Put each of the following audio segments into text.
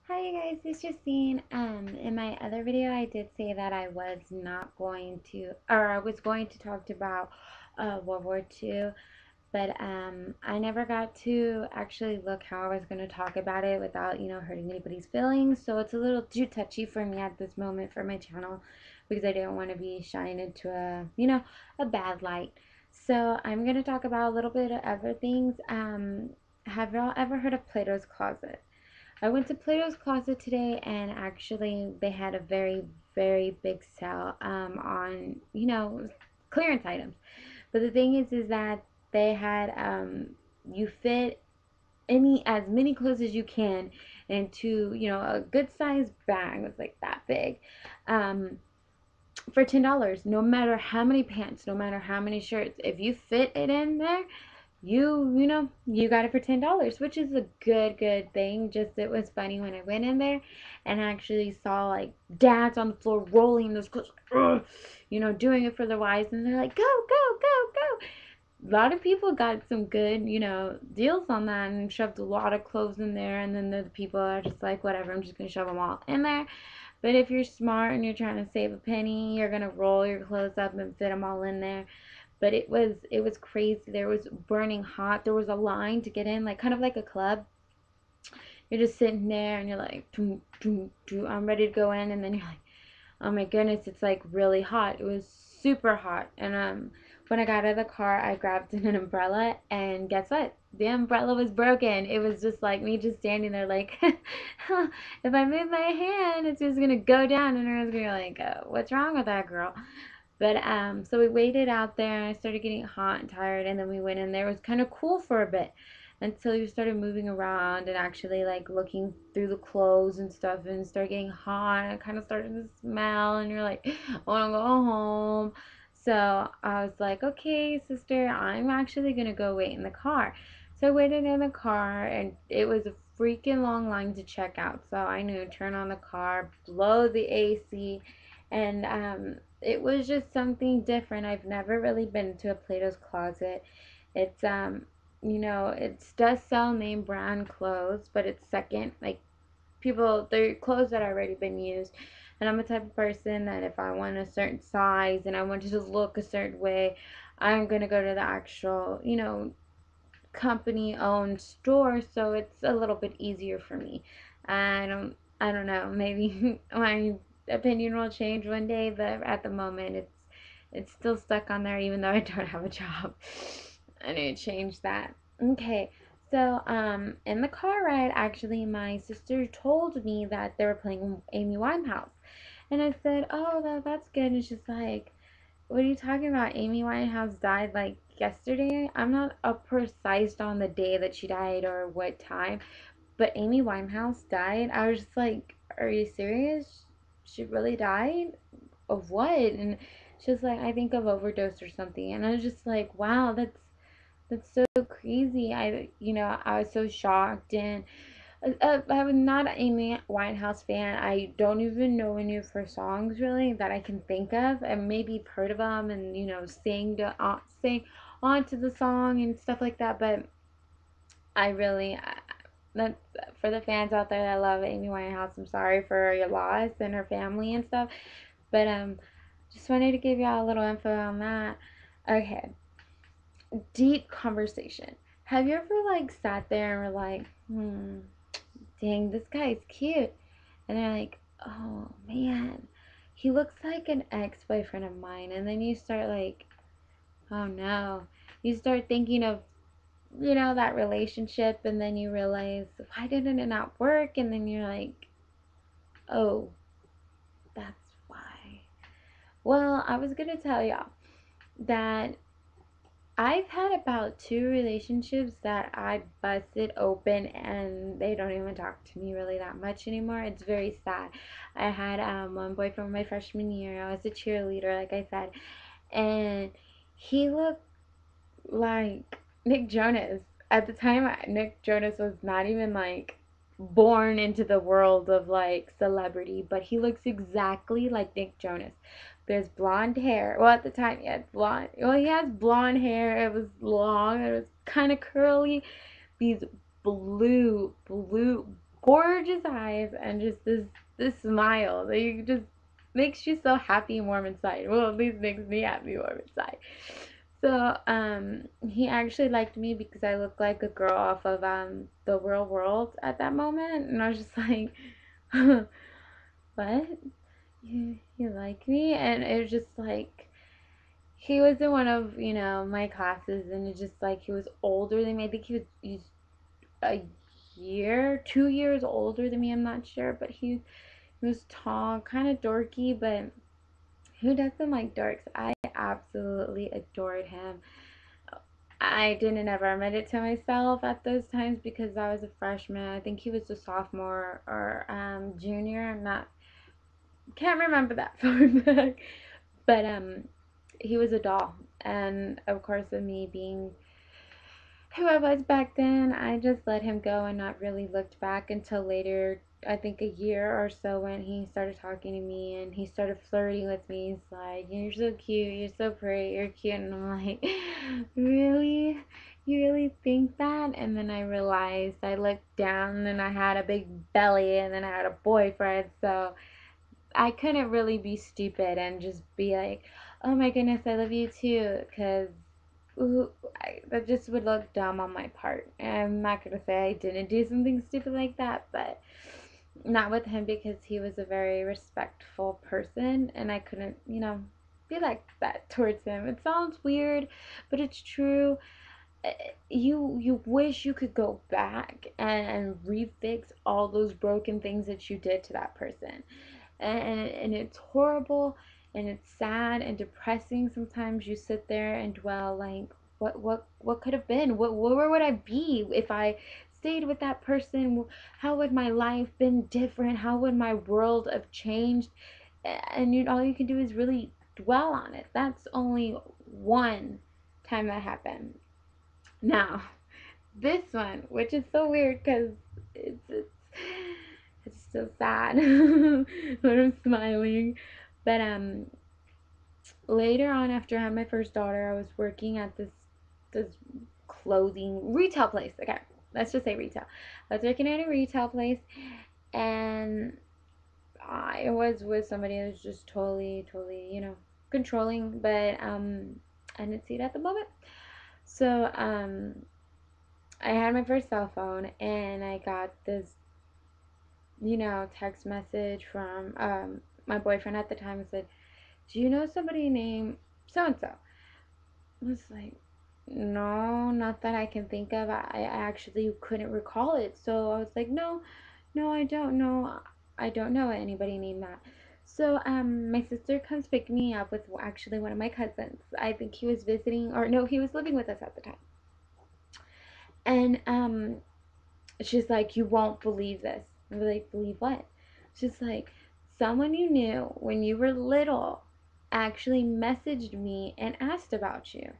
Hi you guys, it's Justine. In my other video I did say that I was not going to, or I was going to talk about World War II, but I never got to actually look how I was going to talk about it without, hurting anybody's feelings. So it's a little too touchy for me at this moment for my channel because I didn't want to be shining into a bad light. So I'm going to talk about a little bit of other things. Have y'all ever heard of Plato's Closet? I went to Plato's Closet today, and actually they had a very, very big sale on, clearance items. But the thing is that they had you fit as many clothes as you can into, a good sized bag. It was like that big. Um, for $10, no matter how many pants, no matter how many shirts, if you fit it in there, you got it for $10, which is a good thing. Just it was funny when I went in there and actually saw like dads on the floor rolling those clothes, doing it for their wives, and they're like, go, go, go, go. A lot of people got some good, deals on that and shoved a lot of clothes in there, and then the people are just like, whatever, I'm just gonna shove them all in there. But if you're smart and you're trying to save a penny, you're gonna roll your clothes up and fit them all in there. But it was crazy. There was burning hot. There was a line to get in, like kind of like a club. You're just sitting there and you're like, doo, doo, doo, I'm ready to go in, and then you're like, oh my goodness, it's like really hot. It was super hot. And when I got out of the car, I grabbed an umbrella, and guess what? The umbrella was broken. It was just like me just standing there like, if I move my hand, it's just gonna go down, and everyone's gonna be like, what's wrong with that girl? But so we waited out there, and I started getting hot and tired, and then we went in there. It was kind of cool for a bit until you started moving around and actually like looking through the clothes and stuff, and started getting hot, and it kind of started to smell, and you're like, I want to go home. So I was like, okay, sister, I'm actually gonna go wait in the car. So I waited in the car, and it was a freaking long line to check out. So I knew, turn on the car, blow the AC, and it was just something different. I've never really been to a Plato's Closet. It's it does sell name brand clothes, but it's second, like people, they're clothes that already been used. And I'm a type of person that if I want a certain size and I want to just look a certain way, I'm gonna go to the actual, company owned store, so it's a little bit easier for me. I don't know, maybe my opinion will change one day, but at the moment it's still stuck on there even though I don't have a job. I need to change that. Okay. So, in the car ride, actually, my sister told me that they were playing Amy Winehouse. And I said, oh, that's good. And she's like, what are you talking about? Amy Winehouse died like yesterday. I'm not up precise on the day that she died or what time, but Amy Winehouse died. I was just like, are you serious? She really died? Of what? And she was like, I think of overdose or something. And I was just like, wow, that's so crazy. I was so shocked, and I'm not an Amy Winehouse fan. I don't even know any of her songs really that I can think of, and maybe heard of them and sing onto the song and stuff like that. But I really, that's for the fans out there that love Amy Winehouse. I'm sorry for your loss and her family and stuff. But just wanted to give y'all a little info on that. Okay, deep conversation. Have you ever like sat there and were like, dang, this guy is cute. And they're like, oh man, he looks like an ex-boyfriend of mine. And then you start like, oh no. You start thinking of, that relationship, and then you realize, why didn't it not work? And then you're like, oh, that's why. Well, I was gonna tell y'all that I've had about two relationships that I busted open, and they don't even talk to me really that much anymore. It's very sad. I had one boyfriend my freshman year. I was a cheerleader, like I said, and he looked like Nick Jonas. At the time, Nick Jonas was not even like born into the world of like celebrity, but he looks exactly like Nick Jonas. There's blonde hair. Well, at the time, he had blonde. Well, he has blonde hair. It was long. It was kind of curly. These blue, gorgeous eyes and just this smile that you just makes you so happy and warm inside. Well, at least makes me happy and warm inside. So, he actually liked me because I looked like a girl off of The Real World at that moment, and I was just like, what? You like me? And it was just like he was in one of, my classes, and it's just like he was older than me. I think he's a year, 2 years older than me. I'm not sure, but he was tall, kind of dorky, but who doesn't like dorks? I absolutely adored him. I didn't ever admit it to myself at those times because I was a freshman. I think he was a sophomore or junior. I'm not can't remember that far back, but he was a doll, and of course, with me being who I was back then, I just let him go and not really looked back until later. I think a year or so when he started talking to me and he started flirting with me. He's like, "You're so cute, you're so pretty, you're cute," and I'm like, "Really? You really think that?" And then I realized I looked down and I had a big belly and then I had a boyfriend, so I couldn't really be stupid and just be like, "Oh my goodness, I love you too," because that just would look dumb on my part. And I'm not gonna say I didn't do something stupid like that, but not with him because he was a very respectful person, and I couldn't, be like that towards him. It sounds weird, but it's true. Uh, you wish you could go back and refix all those broken things that you did to that person, and it's horrible and it's sad and depressing. Sometimes you sit there and dwell like what could have been, where would I be if I stayed with that person? How would my life been different? How would my world have changed? And all you can do is really dwell on it. That's only one time that happened. Now this one, which is so weird because it's it's so sad when I'm smiling. But later on, after I had my first daughter, I was working at this clothing retail place. Okay, let's just say retail. I was working at a retail place, and I was with somebody who was just totally, controlling. But I didn't see it at the moment. So I had my first cell phone, and I got this text message from my boyfriend at the time and said, "Do you know somebody named so and so?" I was like, "No, not that I can think of. I actually couldn't recall it." So I was like, "No, no, I don't know. I don't know anybody named that." So my sister comes pick me up with actually one of my cousins. I think he was visiting, or no, he was living with us at the time. And she's like, "You won't believe this." I'm like, "Believe what?" She's like, "Someone you knew when you were little actually messaged me and asked about you."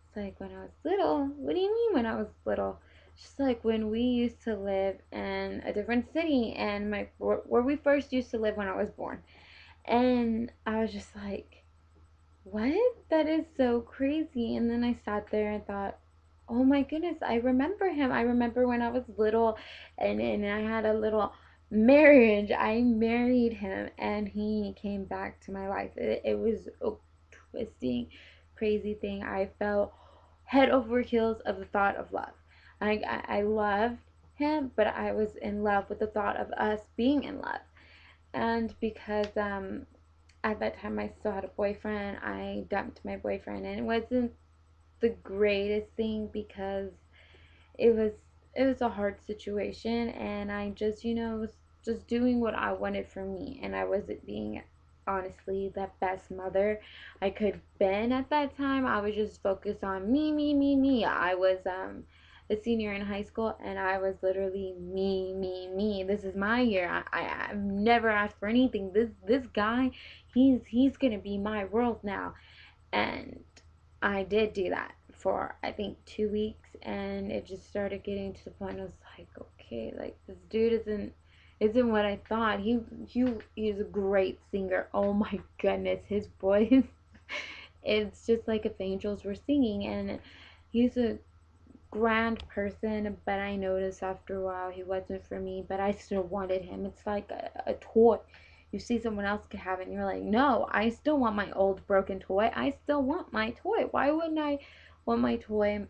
It's like, "When I was little? What do you mean when I was little?" She's like, "When we used to live in a different city and where we first used to live when I was born." And I was just like, what? That is so crazy. And then I sat there and thought, oh my goodness, I remember him. I remember when I was little and I had a little marriage. I married him and he came back to my life. It was a twisting, crazy thing. I felt head over heels of the thought of love. I loved him, but I was in love with the thought of us being in love. And because at that time I still had a boyfriend. I dumped my boyfriend, and it wasn't the greatest thing because it was it was a hard situation, and I just was just doing what I wanted for me, and I wasn't being honestly the best mother I could been at that time. I was just focused on me. I was a senior in high school, and I was literally me. This is my year. I've never asked for anything. This guy, he's gonna be my world now. And I did do that for I think 2 weeks, and it just started getting to the point I was like, okay, like this dude isn't what I thought. He's a great singer. Oh my goodness, his voice it's just like if angels were singing, and he's a grand person, but I noticed after a while he wasn't for me, but I still wanted him. It's like a toy. You see someone else could have it and you're like, no, I still want my old broken toy. I still want my toy. Why wouldn't I want my toy?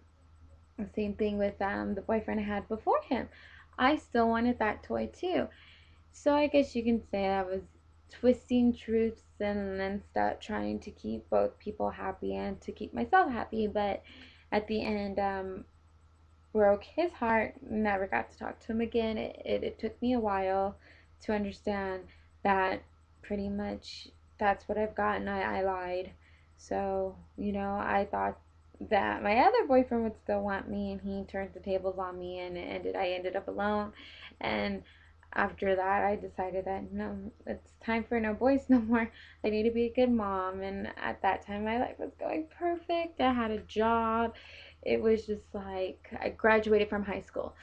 The same thing with the boyfriend I had before him. I still wanted that toy too. So I guess you can say I was twisting truths and then start trying to keep both people happy and to keep myself happy. But at the end, broke his heart. Never got to talk to him again. It took me a while to understand that pretty much that's what I've gotten. I lied. So, I thought that my other boyfriend would still want me, and he turned the tables on me, and I ended up alone. And after that, I decided that no, it's time for no boys no more. I need to be a good mom. And at that time, my life was going perfect. I had a job. It was just like I graduated from high school.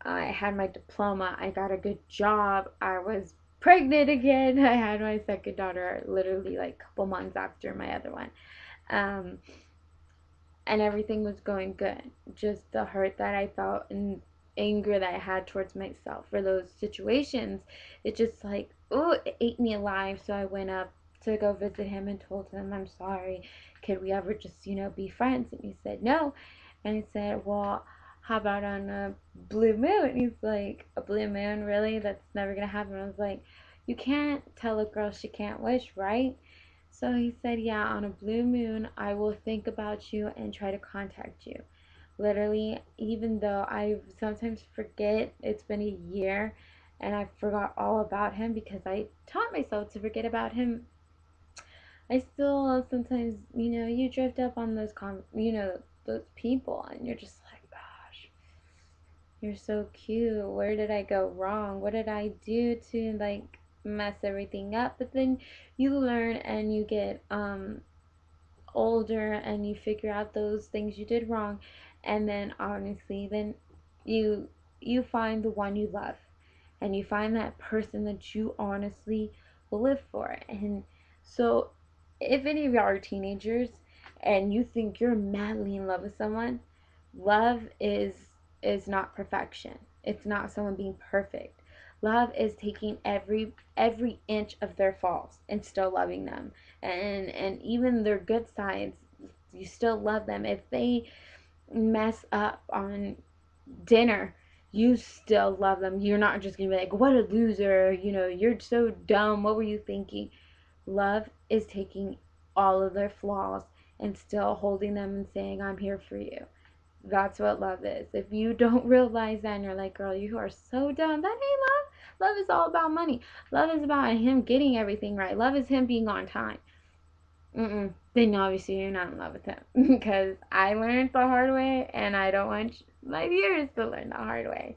I had my diploma. I got a good job. I was pregnant again. I had my second daughter literally like a couple months after my other one. Um, and everything was going good. Just the hurt that I felt and anger that I had towards myself for those situations, it just like, oh, it ate me alive. So I went up to go visit him and told him, I'm sorry. Could we ever just, be friends? And he said, no. And I said, well, how about on a blue moon? And he's like, a blue moon? Really? That's never going to happen. I was like, you can't tell a girl she can't wish, right? So he said, yeah, on a blue moon, I will think about you and try to contact you. Literally, even though I sometimes forget it's been a year and I forgot all about him because I taught myself to forget about him, I still sometimes, you drift up on those people and you're just like, gosh, you're so cute. Where did I go wrong? What did I do to like mess everything up? But then you learn and you get older and you figure out those things you did wrong, and then honestly then you you find the one you love, and you find that person that you honestly will live for. And so if any of y'all are teenagers and you think you're madly in love with someone, love is not perfection. It's not someone being perfect. Love is taking every inch of their faults and still loving them, and even their good sides, you still love them. If they mess up on dinner, you still love them. You're not just gonna be like, what a loser, you're so dumb, what were you thinking? Love is taking all of their flaws and still holding them and saying, I'm here for you. That's what love is. If you don't realize that and you're like, girl, you are so dumb, that ain't love. Love is all about money. Love is about him getting everything right. Love is him being on time. Then obviously you're not in love with him. Because I learned the hard way and I don't want my viewers to learn the hard way.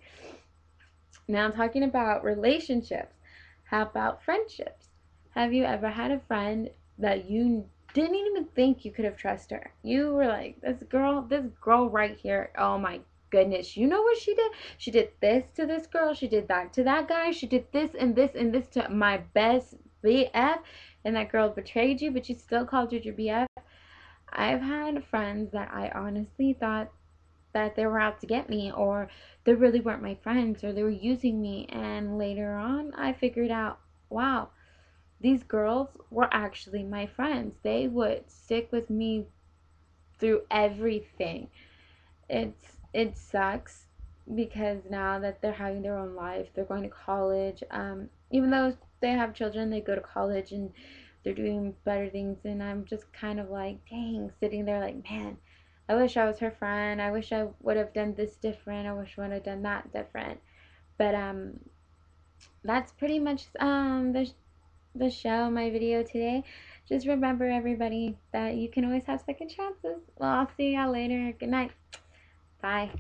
Now, talking about relationships, how about friendships? Have you ever had a friend that you didn't even think you could have trusted her? You were like, this girl right here, oh my goodness, you know what she did? She did this to this girl, she did that to that guy, she did this and this and this to my best BF, and that girl betrayed you, but you still called her your BF. I've had friends that I honestly thought that they were out to get me, or they really weren't my friends, or they were using me, and later on I figured out, wow, these girls were actually my friends. They would stick with me through everything. It sucks because now that they're having their own life, they're going to college. Even though they have children, they go to college and they're doing better things. And I'm just kind of like, dang, sitting there like, man, I wish I was her friend. I wish I would have done this different. I wish I would have done that different. But that's pretty much the show, my video today. Just remember, everybody, that you can always have second chances. Well, I'll see y'all later. Good night. Bye.